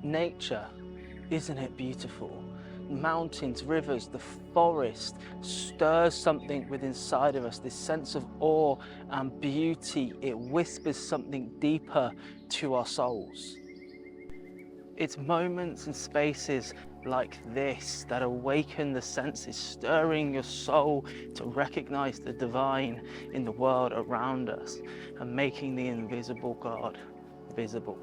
Nature, isn't it beautiful? Mountains, rivers, the forest stirs something within inside of us, this sense of awe and beauty. It whispers something deeper to our souls. It's moments and spaces like this that awaken the senses, stirring your soul to recognize the divine in the world around us and making the invisible God visible.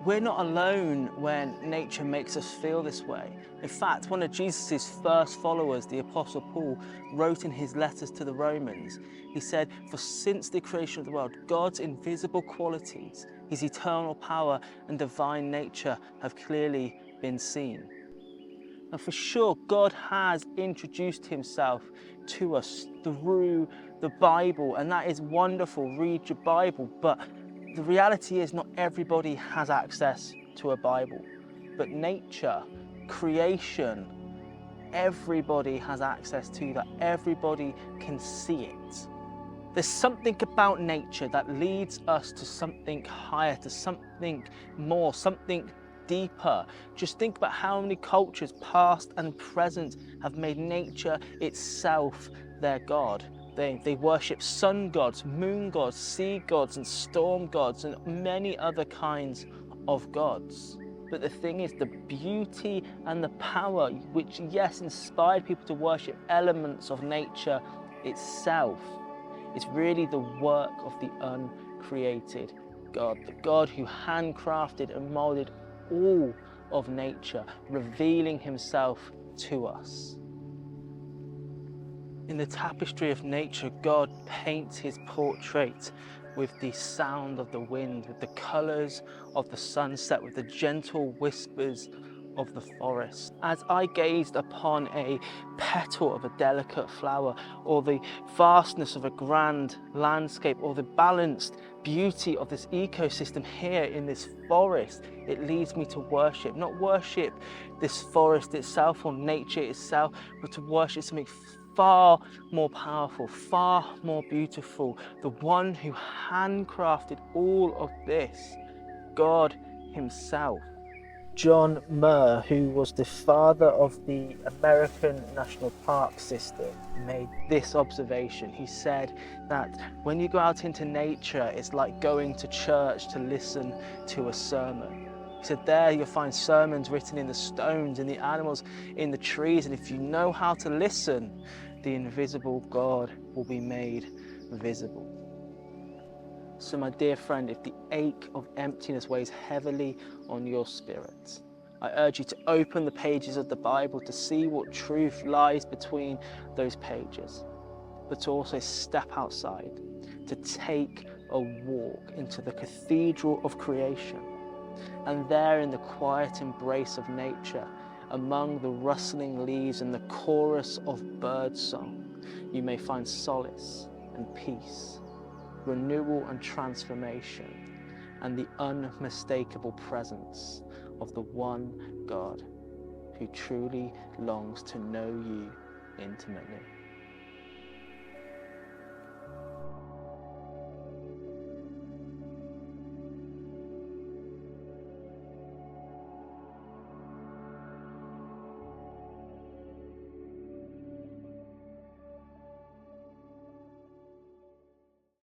We're not alone when nature makes us feel this way. In fact, one of Jesus' first followers, the Apostle Paul, wrote in his letters to the Romans, he said, "For since the creation of the world, God's invisible qualities, his eternal power and divine nature have clearly been seen." And for sure, God has introduced himself to us through the Bible, and that is wonderful. Read your Bible, but the reality is not everybody has access to a Bible. But nature, creation, everybody has access to that. Everybody can see it. There's something about nature that leads us to something higher, to something more, something deeper. Just think about how many cultures, past and present, have made nature itself their God. They worship sun gods, moon gods, sea gods, and storm gods, and many other kinds of gods. But the thing is, the beauty and the power, which, yes, inspired people to worship elements of nature itself, is really the work of the uncreated God, the God who handcrafted and molded all of nature, revealing himself to us. In the tapestry of nature, God paints his portrait with the sound of the wind, with the colours of the sunset, with the gentle whispers of the forest. As I gazed upon a petal of a delicate flower, or the vastness of a grand landscape, or the balanced beauty of this ecosystem here in this forest, it leads me to worship. Not worship this forest itself or nature itself, but to worship something far more powerful, far more beautiful, the one who handcrafted all of this, God himself. John Muir, who was the father of the American National Park System, made this observation. He said that when you go out into nature, it's like going to church to listen to a sermon. He said there you'll find sermons written in the stones, in the animals, in the trees, and if you know how to listen, the invisible God will be made visible. So my dear friend, if the ache of emptiness weighs heavily on your spirit, I urge you to open the pages of the Bible to see what truth lies between those pages, but to also step outside, to take a walk into the cathedral of creation. And there in the quiet embrace of nature, among the rustling leaves and the chorus of birdsong, you may find solace and peace, renewal and transformation, and the unmistakable presence of the one God who truly longs to know you intimately.